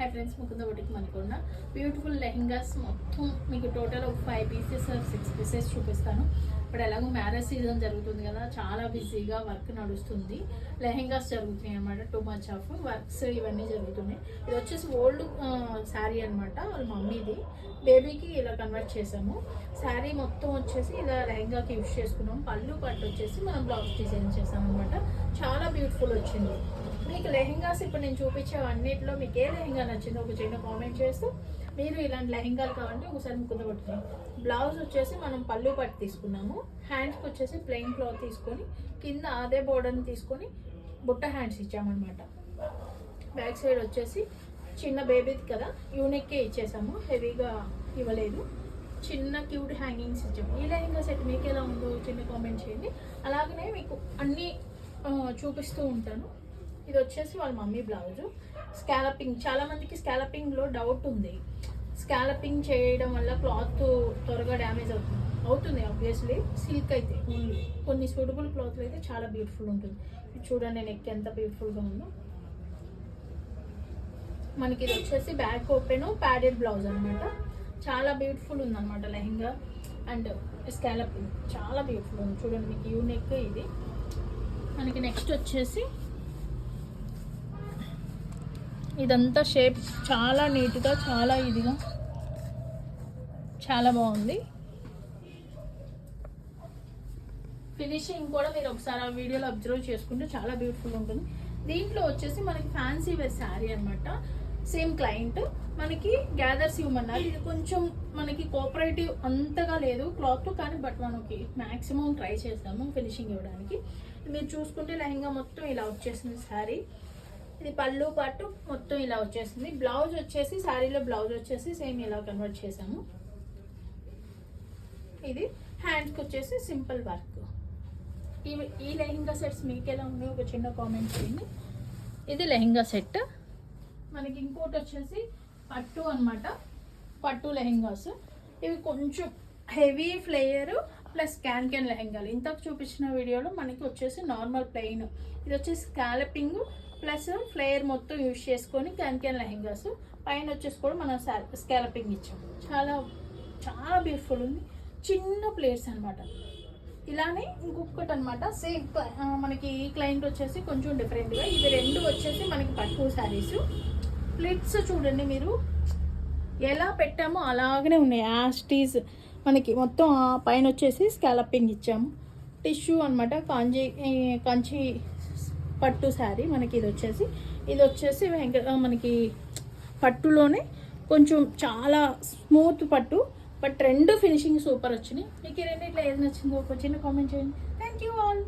हाय friends Mukund बटिक मनकुंड beautiful lehengas మొత్తం మీకు టోటల్ ఒక 5 పీసెస్ 6 పీసెస్ చూపిస్తాను. ఇప్పుడు ఎలాగో మ్యారేజ్ సీజన్ జరుగుతుంది కదా, చాలా బిజీగా వర్క్ నడుస్తుంది. లెహంగాస్ జరుగుతున్నాయి అన్నమాట. టూ మచ్ ఆఫ్ వర్క్స్ ఇవన్నీ జరుగుతున్నాయి. ఇది వచ్చేసి ఓల్డ్ శారీ అనమాట, వాళ్ళ మమ్మీది. బేబీకి ఇలా కన్వర్ట్ చేసాము. శారీ మొత్తం వచ్చేసి ఇలా లెహంగాకి యూజ్ చేసుకున్నాం. పళ్ళు పట్టు వచ్చేసి మనం బ్లౌజ్ డిజైన్ చేసాం అనమాట. చాలా బ్యూటిఫుల్ వచ్చింది. మీకు లెహంగాస్ ఇప్పుడు నేను చూపించే అన్నిటిలో మీకు ఏ లెహంగా నచ్చిందో ఒక చిన్న కామెంట్ చేస్తూ, మీరు ఇలాంటి లెహంగాలు కావాలంటే ఒకసారి ముక్కున పట్టుకున్నాం. బ్లౌజ్ వచ్చేసి మనం పళ్ళు పట్టు తీసుకున్నాము. హ్యాండ్స్కి వచ్చేసి ప్లెయిన్ క్లాత్ తీసుకొని కింద అదే బోర్డర్ని తీసుకొని బుట్ట హ్యాండ్స్ ఇచ్చామన్నమాట. బ్యాక్ సైడ్ వచ్చేసి చిన్న బేబీది కదా, యూనిక్కే ఇచ్చేసాము, హెవీగా ఇవ్వలేదు. చిన్న క్యూట్ హ్యాంగింగ్స్ ఇచ్చాము. ఈ లెహంగా సెట్ మీకు ఎలా ఉందో చిన్న కామెంట్ చేయండి. అలాగనే మీకు అన్నీ చూపిస్తూ ఉంటాను. ఇది వచ్చేసి వాళ్ళ మమ్మీ బ్లౌజు. స్కాలపింగ్, చాలా మందికి స్కాలపింగ్లో డౌట్ ఉంది. స్కాలపింగ్ చేయడం వల్ల క్లాత్ త్వరగా డ్యామేజ్ అవుతుంది ఆబ్వియస్లీ. సిల్క్ అయితే ఓన్లీ కొన్ని సూటబుల్ క్లాత్లు అయితే చాలా బ్యూటిఫుల్ ఉంటుంది. ఇది చూడండి నెక్ ఎంత బ్యూటిఫుల్గా ఉందో. మనకి ఇది వచ్చేసి బ్యాక్ ఓపెన్ ప్యాడెడ్ బ్లౌజ్ అనమాట. చాలా బ్యూటిఫుల్ ఉందన్నమాట లెహంగా. అండ్ స్కాలపింగ్ చాలా బ్యూటిఫుల్ ఉంది. చూడండి మీకు యూనిక్ ఇది. మనకి నెక్స్ట్ వచ్చేసి ఇదంతా షేప్ చాలా నీట్గా, చాలా ఇదిగా, చాలా బాగుంది. ఫినిషింగ్ కూడా మీరు ఒకసారి ఆ వీడియోలో అబ్జర్వ్ చేసుకుంటే చాలా బ్యూటిఫుల్ ఉంటుంది. దీంట్లో వచ్చేసి మనకి ఫ్యాన్సీ వేర్ శారీ అనమాట. సేమ్ క్లయింట్ మనకి గ్యాదర్స్ ఇవ్వమన్నారు. ఇది కొంచెం మనకి కోఆపరేటివ్ అంతగా లేదు క్లాత్, కానీ బట్ మనకి మ్యాక్సిమం ట్రై చేస్తాము ఫినిషింగ్ ఇవ్వడానికి. మీరు చూసుకుంటే లెహంగా మొత్తం ఇలా వచ్చేసింది శారీ. ఇది పళ్ళు పాటు మొత్తం ఇలా వచ్చేసింది. బ్లౌజ్ వచ్చేసి శారీలో బ్లౌజ్ వచ్చేసి సేమ్ ఇలా కన్వర్ట్ చేసాము. ఇది హ్యాండ్స్కి వచ్చేసి సింపుల్ వర్క్. ఈ లెహంగా సెట్స్ మీకు ఎలా ఉన్నాయో ఒక చిన్న కామెంట్ చేయండి. ఇది లెహంగా సెట్. మనకి ఇంకోటి వచ్చేసి పట్టు అనమాట. పట్టు లెహంగాస్ ఇవి కొంచెం హెవీ ఫ్లేయర్ ప్లస్ క్యాన్ లెహంగాలు. ఇంతకు చూపించిన వీడియోలో మనకి వచ్చేసి నార్మల్ ప్లెయిన్. ఇది వచ్చేసి స్కాలపింగ్ ప్లస్ ఫ్లేయర్ మొత్తం యూజ్ చేసుకొని క్యాన్ లెహంగాస్. పైన వచ్చేసి కూడా మనం స్కాలపింగ్ ఇచ్చాం. చాలా చాలా బ్యూటిఫుల్ ఉంది. చిన్న ప్లేట్స్ అనమాట. ఇలానే ఇంకొకటి అనమాట సేమ్ మనకి ఈ క్లయింట్ వచ్చేసి కొంచెం డిఫరెంట్గా. ఇవి రెండు వచ్చేసి మనకి పట్టు శారీస్. ప్లేట్స్ చూడండి మీరు ఎలా పెట్టామో అలాగనే ఉన్నాయి యాస్టీస్. మనకి మొత్తం పైన వచ్చేసి స్కాలపింగ్ ఇచ్చాము. టిష్యూ అనమాట, కంచి పట్టు శారీ. మనకి ఇది వచ్చేసి మనకి పట్టులోనే కొంచెం చాలా స్మూత్ పట్టు, బట్ రెండు ఫినిషింగ్ సూపర్ వచ్చినాయి. మీకు ఈ రెండిట్లో ఏది నచ్చిందో ఒక చిన్న కామెంట్ చేయండి. Thank you all.